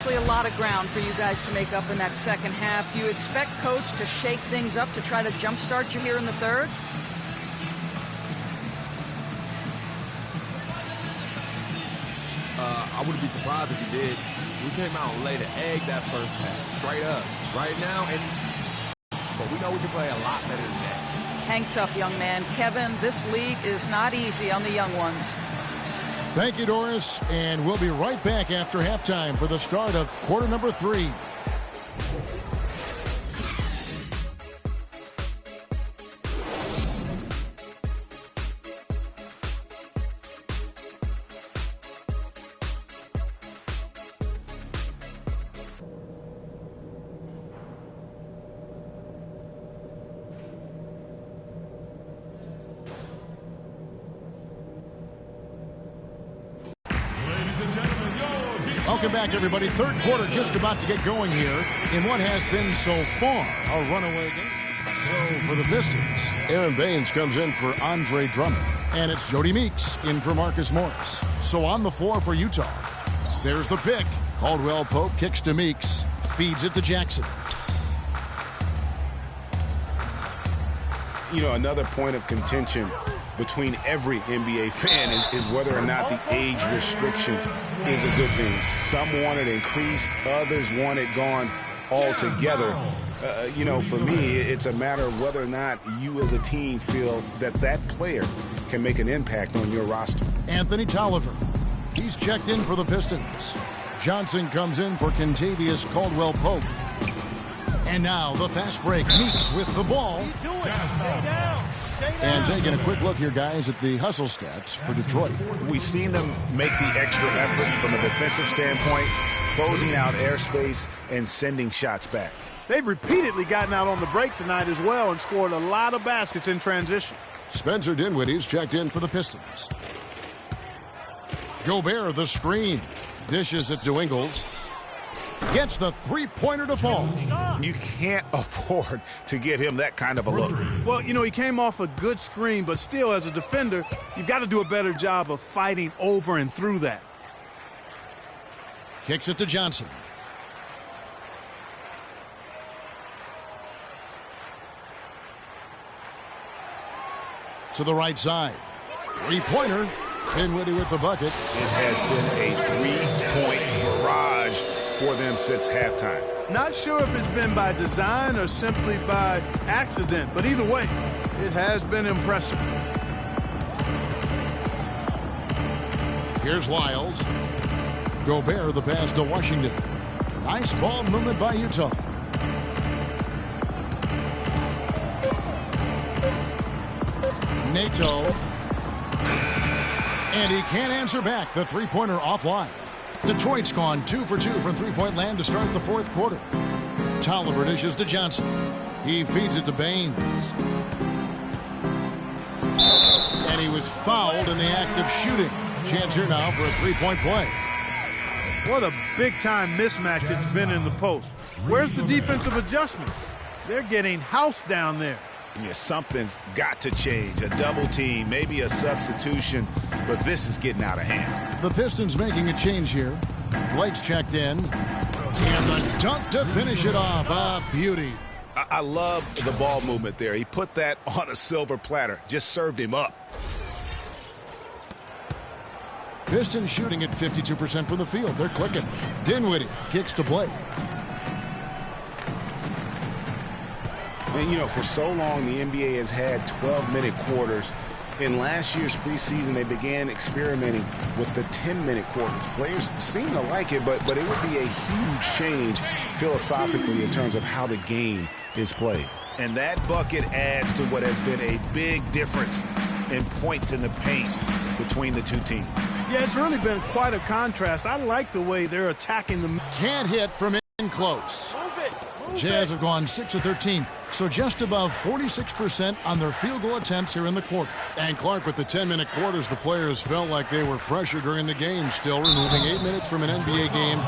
A lot of ground for you guys to make up in that second half. Do you expect Coach to shake things up to try to jumpstart you here in the third? I wouldn't be surprised if he did. We came out and laid an egg that first half, straight up, right now, but we know we can play a lot better than that. Hang tough, young man. Kevin, this league is not easy on the young ones. Thank you, Doris, and we'll be right back after halftime for the start of quarter number 3. Welcome back, everybody. Third quarter just about to get going here in what has been so far a runaway game. So for the Pistons, Aaron Baines comes in for Andre Drummond. And it's Jody Meeks in for Marcus Morris. So on the floor for Utah. There's the pick. Caldwell Pope kicks to Meeks. Feeds it to Jackson. You know, another point of contention between every NBA fan is whether or not the age restriction is a good thing. Some want it increased, others want it gone altogether. You know, for me, it's a matter of whether or not you as a team feel that that player can make an impact on your roster. Anthony Tolliver. He's checked in for the Pistons. Johnson comes in for Kentavious Caldwell-Pope. And now the fast break. Meeks with the ball. And taking a quick look here, guys, at the hustle stats for Detroit. We've seen them make the extra effort from a defensive standpoint, closing out airspace and sending shots back. They've repeatedly gotten out on the break tonight as well and scored a lot of baskets in transition. Spencer Dinwiddie's checked in for the Pistons. Gobert the screen. Dishes it to Ingles. Gets the three-pointer to fall. You can't afford to get him that kind of a look. Well, you know, he came off a good screen, but still, as a defender, you've got to do a better job of fighting over and through that. Kicks it to Johnson. To the right side. Three-pointer. Dinwiddie with the bucket. It has been a three-point barrage for them since halftime. Not sure if it's been by design or simply by accident, but either way, it has been impressive. Here's Lyles. Gobert the pass to Washington. Nice ball movement by Utah. Nato. And he can't answer back. The three-pointer offline. Detroit's gone 2 for 2 from three-point land to start the fourth quarter. Tolliver dishes to Johnson. He feeds it to Baines. And he was fouled in the act of shooting. Chance here now for a three-point play. What a big-time mismatch it's been in the post. Where's the defensive adjustment? They're getting housed down there. Yeah, something's got to change. A double team, maybe a substitution, but this is getting out of hand. The Pistons making a change here. Blake's checked in. And the dunk to finish it off. A beauty. I love the ball movement there. He put that on a silver platter. Just served him up. Pistons shooting at 52% from the field. They're clicking. Dinwiddie kicks to Blake. And, you know, for so long, the NBA has had 12-minute quarters. In last year's preseason, they began experimenting with the 10-minute quarters. Players seem to like it, but it would be a huge change philosophically in terms of how the game is played. And that bucket adds to what has been a big difference in points in the paint between the two teams. Yeah, it's really been quite a contrast. I like the way they're attacking them. Can't hit from in close. Jazz have gone 6 of 13, so just above 46% on their field goal attempts here in the quarter. And Clark, with the 10-minute quarters, the players felt like they were fresher during the game. Still, removing 8 minutes from an NBA game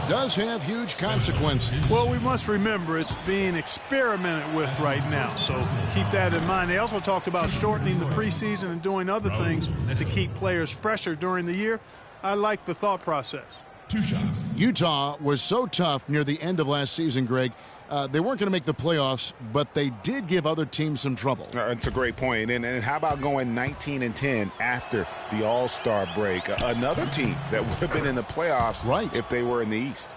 does have huge consequences. Well, we must remember it's being experimented with right now, so keep that in mind. They also talked about shortening the preseason and doing other things to keep players fresher during the year. I like the thought process. 2 shots. Utah was so tough near the end of last season, Greg. They weren't going to make the playoffs, but they did give other teams some trouble. That's a great point. And how about going 19-10 after the All-Star break? Another team that would have been in the playoffs if they were in the East.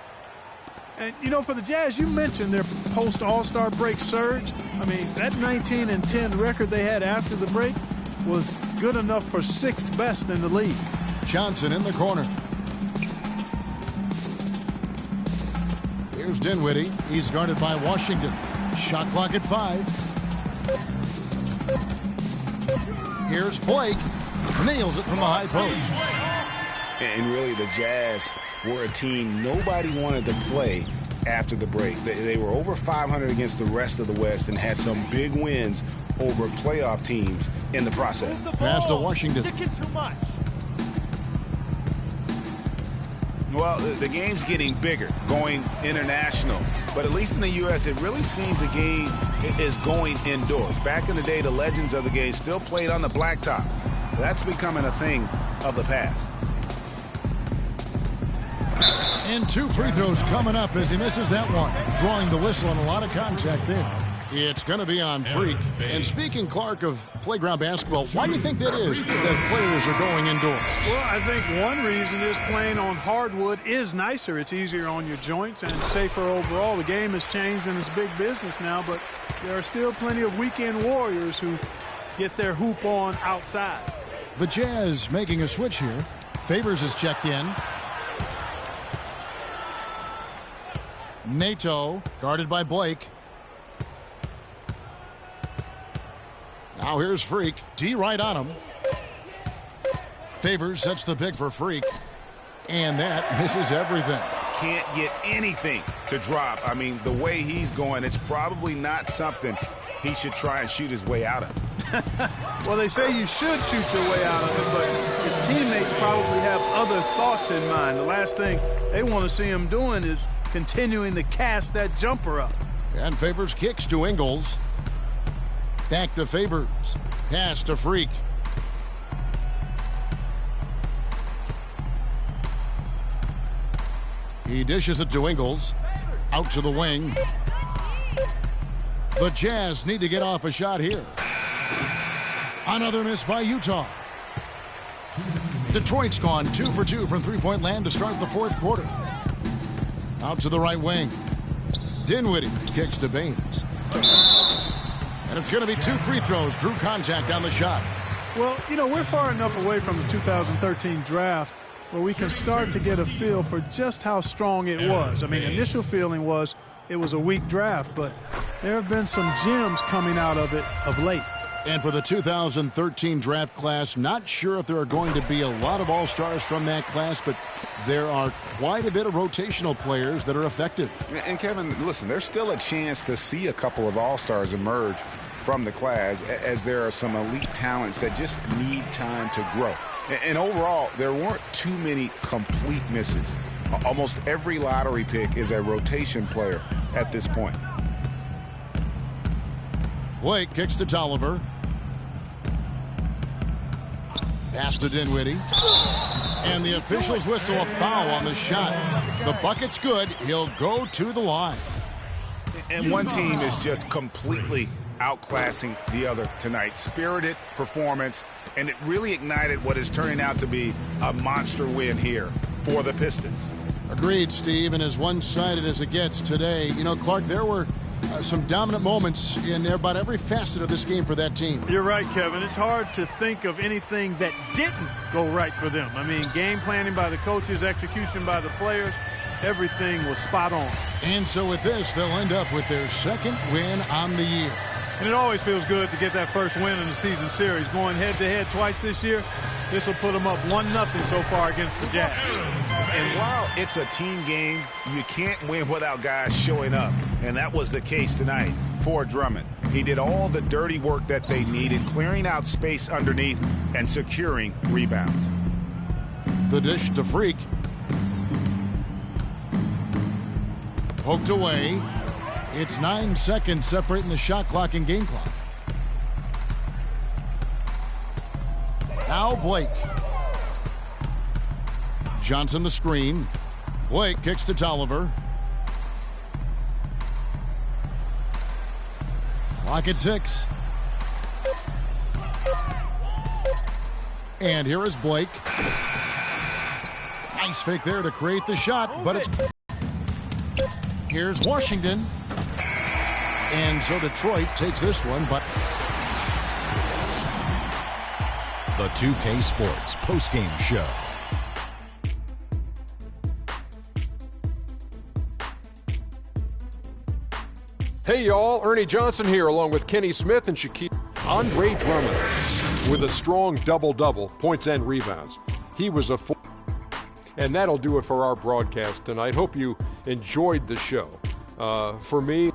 And, you know, for the Jazz, you mentioned their post-All-Star break surge. I mean, that 19-10 record they had after the break was good enough for 6th best in the league. Johnson in the corner. Here's Dinwiddie. He's guarded by Washington. Shot clock at 5. Here's Blake. Nails it from the high post. And really, the Jazz were a team nobody wanted to play after the break. They were over 500 against the rest of the West and had some big wins over playoff teams in the process. Pass to Washington. Well, the game's getting bigger, going international. But at least in the U.S., it really seems the game is going indoors. Back in the day, the legends of the game still played on the blacktop. That's becoming a thing of the past. And 2 free throws coming up as he misses that one. Drawing the whistle and a lot of contact there. It's going to be on Freak. And speaking, Clark, of playground basketball, why do you think that is that players are going indoors? Well, I think one reason is playing on hardwood is nicer. It's easier on your joints and safer overall. The game has changed and it's big business now, but there are still plenty of weekend warriors who get their hoop on outside. The Jazz making a switch here. Favors is checked in. Nato, guarded by Blake. Now here's Freak. D right on him. Favors sets the pick for Freak. And that misses everything. Can't get anything to drop. I mean, the way he's going, it's probably not something he should try and shoot his way out of. Well, they say you should shoot your way out of it, but his teammates probably have other thoughts in mind. The last thing they want to see him doing is continuing to cast that jumper up. And Favors kicks to Ingles. Back to Favors. Pass to Freak. He dishes it to Ingles. Out to the wing. The Jazz need to get off a shot here. Another miss by Utah. Detroit's gone 2 for 2 from three-point land to start the 4th quarter. Out to the right wing. Dinwiddie kicks to Baines. And it's going to be 2 free throws. Drew contact on the shot. Well, you know, we're far enough away from the 2013 draft where we can start to get a feel for just how strong it was. I mean, initial feeling was it was a weak draft, but there have been some gems coming out of it of late. And for the 2013 draft class, not sure if there are going to be a lot of all-stars from that class, but there are quite a bit of rotational players that are effective. And Kevin, listen, there's still a chance to see a couple of all-stars emerge from the class, as there are some elite talents that just need time to grow. And overall, there weren't too many complete misses. Almost every lottery pick is a rotation player at this point. Blake kicks to Tolliver. Pass to Dinwiddie. And the officials whistle a foul on the shot. The bucket's good. He'll go to the line. And one team is just completely outclassing the other tonight. Spirited performance, and it really ignited what is turning out to be a monster win here for the Pistons. Agreed, Steve, and as one-sided as it gets today. You know, Clark, there were some dominant moments in about every facet of this game for that team. You're right, Kevin. It's hard to think of anything that didn't go right for them. I mean, game planning by the coaches, execution by the players, everything was spot on. And so with this, they'll end up with their 2nd win on the year. And it always feels good to get that first win in the season series. Going head-to-head twice this year, this will put them up 1-0 so far against the Jazz. And while it's a team game, you can't win without guys showing up. And that was the case tonight for Drummond. He did all the dirty work that they needed, clearing out space underneath and securing rebounds. The dish to Freak. Poked away. It's 9 seconds separating the shot clock and game clock. Now Blake. Johnson the screen. Blake kicks to Tolliver. Clock at 6. And here is Blake. Nice fake there to create the shot, but it's... Here's Washington. And so Detroit takes this one, but... The 2K Sports postgame show. Hey y'all, Ernie Johnson here along with Kenny Smith and Shaquille. Andre Drummond with a strong double-double, points and rebounds. He was a four. And that'll do it for our broadcast tonight. Hope you enjoyed the show. For me...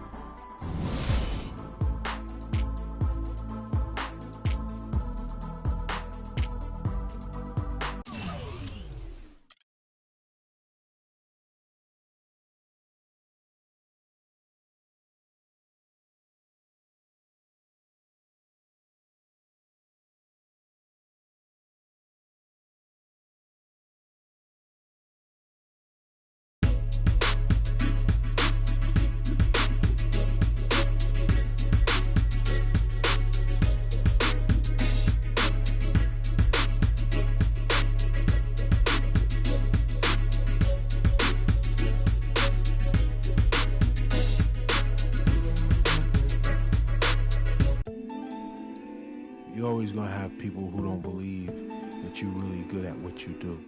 You're always going to have people who don't believe that you're really good at what you do.